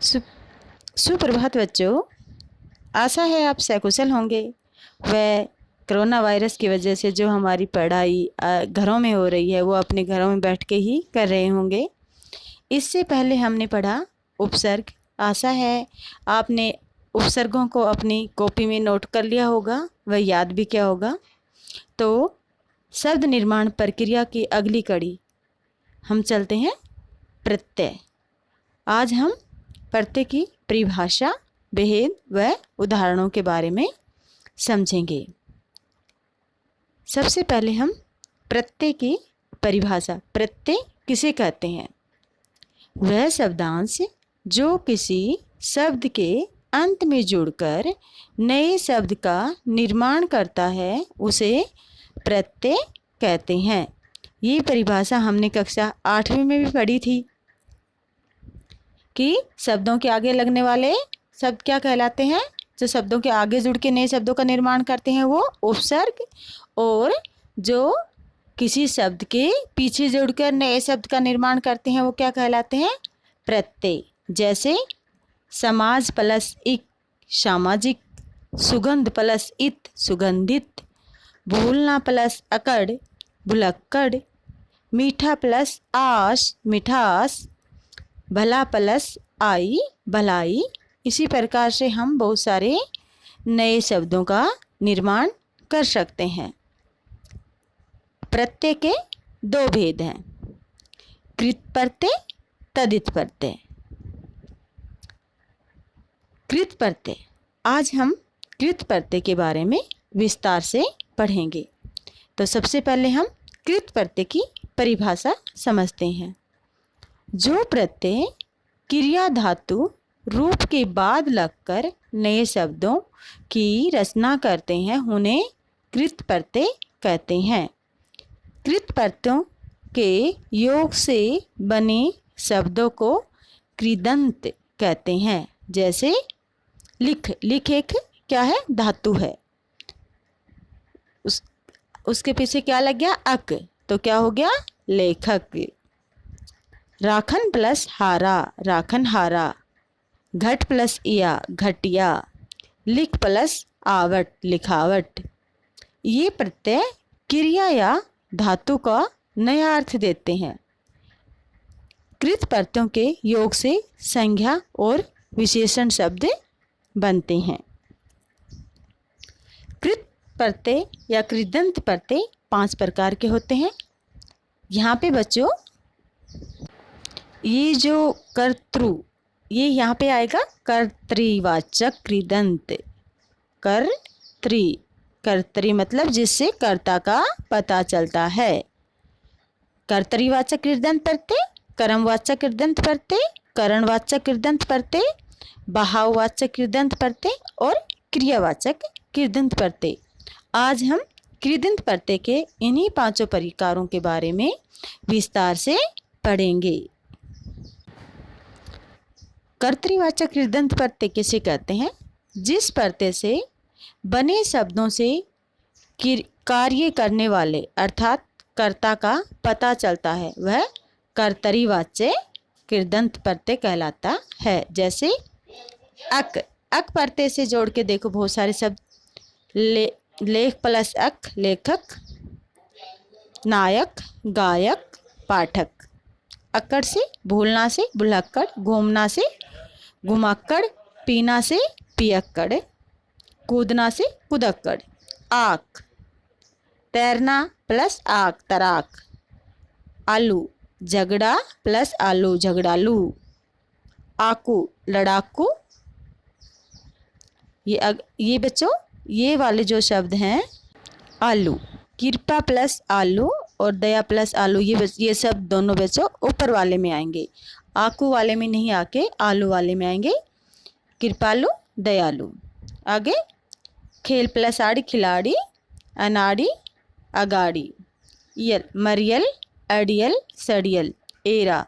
सु, सुप्रभात बच्चों। आशा है आप सकुशल होंगे। वह कोरोना वायरस की वजह से जो हमारी पढ़ाई घरों में हो रही है वो अपने घरों में बैठ के ही कर रहे होंगे। इससे पहले हमने पढ़ा उपसर्ग। आशा है आपने उपसर्गों को अपनी कॉपी में नोट कर लिया होगा, वह याद भी किया होगा। तो शब्द निर्माण प्रक्रिया की अगली कड़ी हम चलते हैं प्रत्यय। आज हम प्रत्यय की परिभाषा, भेद व उदाहरणों के बारे में समझेंगे। सबसे पहले हम प्रत्यय की परिभाषा। प्रत्यय किसे कहते हैं? वह शब्दांश जो किसी शब्द के अंत में जुड़कर नए शब्द का निर्माण करता है उसे प्रत्यय कहते हैं। ये परिभाषा हमने कक्षा 8वीं में भी पढ़ी थी कि शब्दों के आगे लगने वाले शब्द क्या कहलाते हैं? जो शब्दों के आगे जुड़ के नए शब्दों का निर्माण करते हैं वो उपसर्ग, और जो किसी शब्द के पीछे जुड़कर नए शब्द का निर्माण करते हैं वो क्या कहलाते हैं? प्रत्यय। जैसे समाज प्लस इक सामाजिक, सुगंध प्लस इत सुगंधित, भूलना प्लस अकड़ भुलक्कड़, मीठा प्लस आश मिठास, भला प्लस आई भलाई। इसी प्रकार से हम बहुत सारे नए शब्दों का निर्माण कर सकते हैं। प्रत्यय के दो भेद हैं, कृत प्रत्यय, तदित प्रत्यय। कृत प्रत्यय, आज हम कृत प्रत्यय के बारे में विस्तार से पढ़ेंगे। तो सबसे पहले हम कृत प्रत्यय की परिभाषा समझते हैं। जो प्रत्यय क्रिया धातु रूप के बाद लगकर नए शब्दों की रचना करते हैं उन्हें कृत प्रत्यय कहते हैं। कृत प्रत्ययों के योग से बने शब्दों को कृदंत कहते हैं। जैसे लिख, लिख एक क्या है? धातु है। उसके पीछे क्या लग गया? अक, तो क्या हो गया? लेखक। राखन प्लस हारा राखन हारा, घट प्लस इया घटिया, लिख प्लस आवट लिखावट। ये प्रत्यय क्रिया या धातु का नया अर्थ देते हैं। कृत प्रत्ययों के योग से संज्ञा और विशेषण शब्द बनते हैं। कृत प्रत्यय या कृदंत प्रत्यय 5 प्रकार के होते हैं। यहाँ पे बच्चों ये जो कर्तृ, ये यहाँ पे आएगा कर्तृवाचक कृदंत। कर्तृ मतलब जिससे कर्ता का पता चलता है। कर्तृवाचक कृदंत प्रत्यय, कर्मवाचक कृदंत प्रत्यय, करणवाचक कृदंत प्रत्यय, भाववाचक कृदंत प्रत्यय और क्रियावाचक कृदंत प्रत्यय। आज हम कृदंत प्रत्यय के इन्हीं 5 प्रकारों के बारे में विस्तार से पढ़ेंगे। कर्तृवाचक कृदंत प्रत्यय किसे कहते हैं? जिस प्रत्यय से बने शब्दों से कार्य करने वाले अर्थात कर्ता का पता चलता है वह कर्तृवाच्य कृदंत प्रत्यय कहलाता है। जैसे अक, अक प्रत्यय से जोड़ के देखो बहुत सारे शब्द। लेख प्लस अक लेखक, नायक गायक पाठक। अक्कड़ से भूलना से भुलक्कड़, घूमना से घुमक्कड़, पीना से पियक्कड़, कूदना से कुदक्कड़। आक, तैरना प्लस आक तराक। आलू, झगड़ा प्लस आलू झगड़ालू। आकू, लड़ाकू। ये बच्चों ये वाले जो शब्द हैं, आलू, कृपा प्लस आलू और दया प्लस आलू, ये सब दोनों बच्चों ऊपर वाले में आएंगे। आकू वाले में नहीं आके आलू वाले में आएंगे। कृपालु दयालु। आगे खेल प्लस आड़ी खिलाड़ी, अनाड़ी अगाड़ी। यल, मरियल अड़ियल सड़ियल। एरा,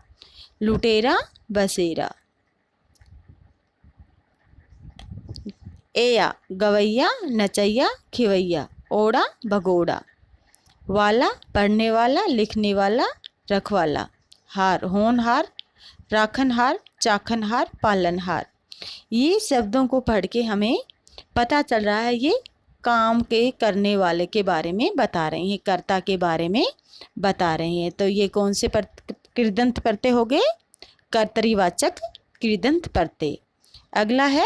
लुटेरा बसेरा। एया, गवैया नचैया खिवैया। ओड़ा भगोड़ा। वाला, पढ़ने वाला लिखने वाला रखवाला। हार, होनहार राखनहार, चाखनहार, पालनहार। ये शब्दों को पढ़ के हमें पता चल रहा है ये काम के करने वाले के बारे में बता रहे हैं, कर्ता के बारे में बता रहे हैं। तो ये कौन से कृदंत प्रत्यय हो गए? कर्तरीवाचक कृदंत प्रत्यय। अगला है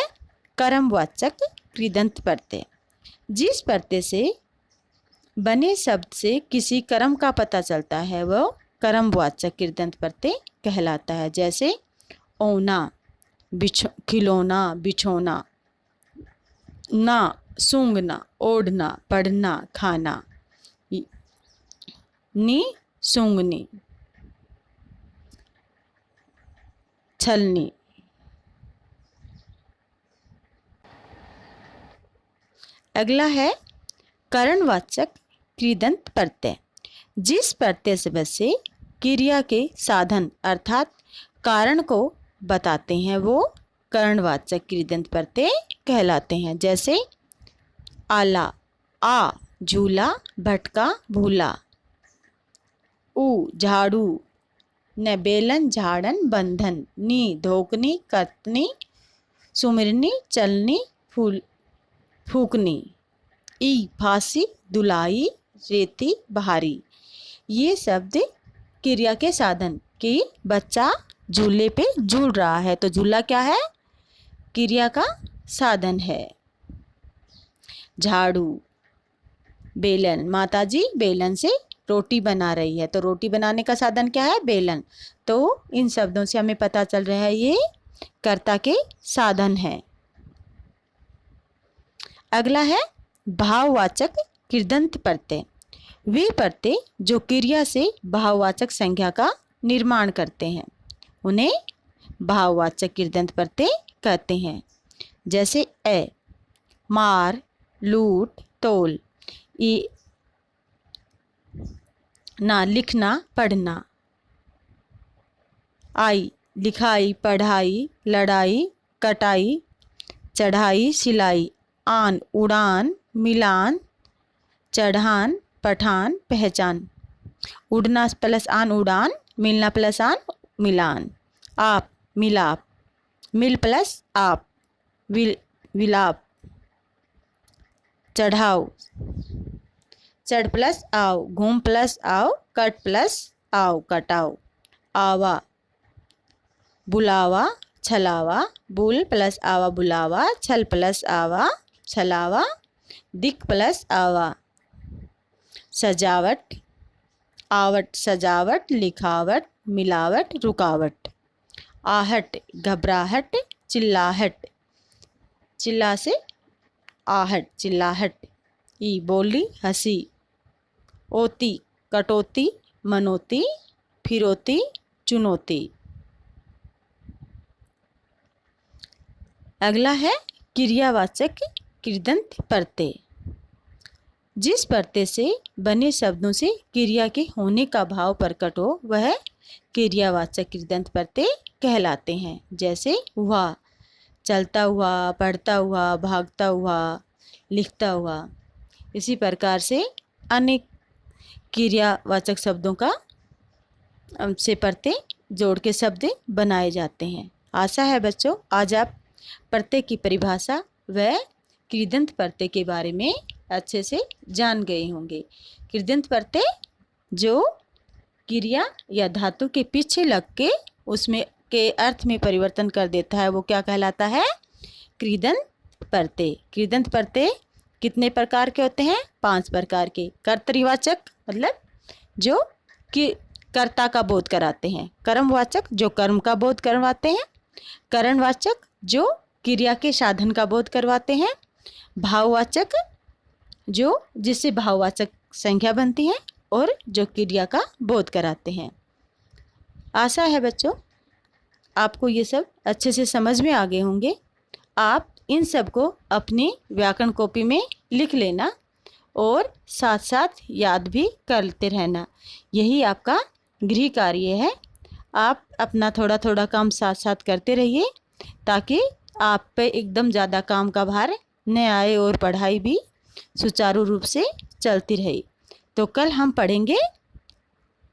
कर्मवाचक कृदंत प्रत्यय। जिस प्रत्यय से बने शब्द से किसी कर्म का पता चलता है वह कर्मवाचक कृदंत प्रत्यय कहलाता है। जैसे ओना, खिलौना, बिछोना, ना, सूंघना, ओढ़ना, पढ़ना, खाना, नी, सूंघनी, छलनी। अगला है करणवाचक कृदंत प्रत्यय। जिस प्रत्यय से क्रिया के साधन अर्थात कारण को बताते हैं वो करणवाचक कृदंत प्रत्यय कहलाते हैं। जैसे आला, आ, झूला, भटका, भूला, ऊ, झाड़ू, न, बेलन, झाड़न, बंधन, नी, धोकनी, कतनी, सुमिरनी, चलनी, फूकनी, ई, फांसी, दुलाई, रेती, बहारी। ये शब्द क्रिया के साधन कि बच्चा झूले पे झूल रहा है, तो झूला क्या है? क्रिया का साधन है। झाड़ू, बेलन, माताजी बेलन से रोटी बना रही है, तो रोटी बनाने का साधन क्या है? बेलन। तो इन शब्दों से हमें पता चल रहा है ये कर्ता के साधन है। अगला है भाववाचक कृदंत प्रत्यय। वे प्रत्यय जो क्रिया से भाववाचक संज्ञा का निर्माण करते हैं उन्हें भाववाचक कृदंत प्रत्यय कहते हैं। जैसे ए, मार, लूट, तोल, ई, ना, लिखना, पढ़ना, आई, लिखाई, पढ़ाई, लड़ाई, कटाई, चढ़ाई, सिलाई, आन, उड़ान, मिलान, चढ़ान, पठान, पहचान। उड़ना प्लस आन उड़ान, मिलना प्लस आन मिलान, आप, मिलाप, मिल प्लस आप, विलाप, चढ़ाओ, चढ़ प्लस आओ, घूम प्लस आओ, कट प्लस आओ, कटाओ, आवा, बुलावा, छलावा, बुल प्लस आवा, बुलावा, छल प्लस आवा, छलावा, दिख प्लस आवा, सजावट, आवट, सजावट, लिखावट, मिलावट, रुकावट, आहट, घबराहट, चिल्लाहट, चिल्ला से आहट, चिल्लाहट, ई, बोली, हंसी, ओती, कटौती, मनोती, फिरौती, चुनौती। अगला है क्रियावाचक कृदंत प्रत्यय। जिस प्रत्यय से बने शब्दों से क्रिया के होने का भाव प्रकट हो वह क्रियावाचक कृदंत प्रत्यय कहलाते हैं। जैसे हुआ, चलता हुआ, पढ़ता हुआ, भागता हुआ, लिखता हुआ। इसी प्रकार से अनेक क्रियावाचक शब्दों का से प्रत्यय जोड़ के शब्द बनाए जाते हैं। आशा है बच्चों आज आप प्रत्यय की परिभाषा व कृदंत प्रत्यय के बारे में अच्छे से जान गए होंगे। कृदंत प्रत्यय जो क्रिया या धातु के पीछे लग के उसमें के अर्थ में परिवर्तन कर देता है वो क्या कहलाता है? कृदंत प्रत्यय। कृदंत प्रत्यय कितने प्रकार के होते हैं? 5 प्रकार के। कर्तरीवाचक मतलब जो कि कर्ता का बोध कराते हैं। कर्मवाचक जो कर्म का बोध करवाते हैं। करणवाचक जो क्रिया के साधन का बोध करवाते हैं। भाववाचक जो जिससे भाववाचक संख्या बनती है और जो क्रिया का बोध कराते हैं। आशा है बच्चों आपको ये सब अच्छे से समझ में आ गए होंगे। आप इन सब को अपनी व्याकरण कॉपी में लिख लेना और साथ साथ याद भी करते रहना। यही आपका गृह कार्य है। आप अपना थोड़ा थोड़ा काम साथ साथ करते रहिए ताकि आप पे एकदम ज़्यादा काम का भार न आए और पढ़ाई भी सुचारू रूप से चलती रहे। तो कल हम पढ़ेंगे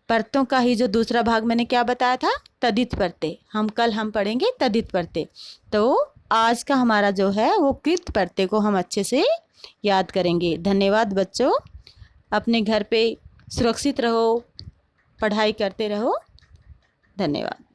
परतों का ही जो दूसरा भाग मैंने क्या बताया था, तदित प्रत्यय। कल हम पढ़ेंगे तदित प्रत्यय। तो आज का हमारा जो है वो कृत प्रत्यय को हम अच्छे से याद करेंगे। धन्यवाद बच्चों। अपने घर पे सुरक्षित रहो, पढ़ाई करते रहो। धन्यवाद।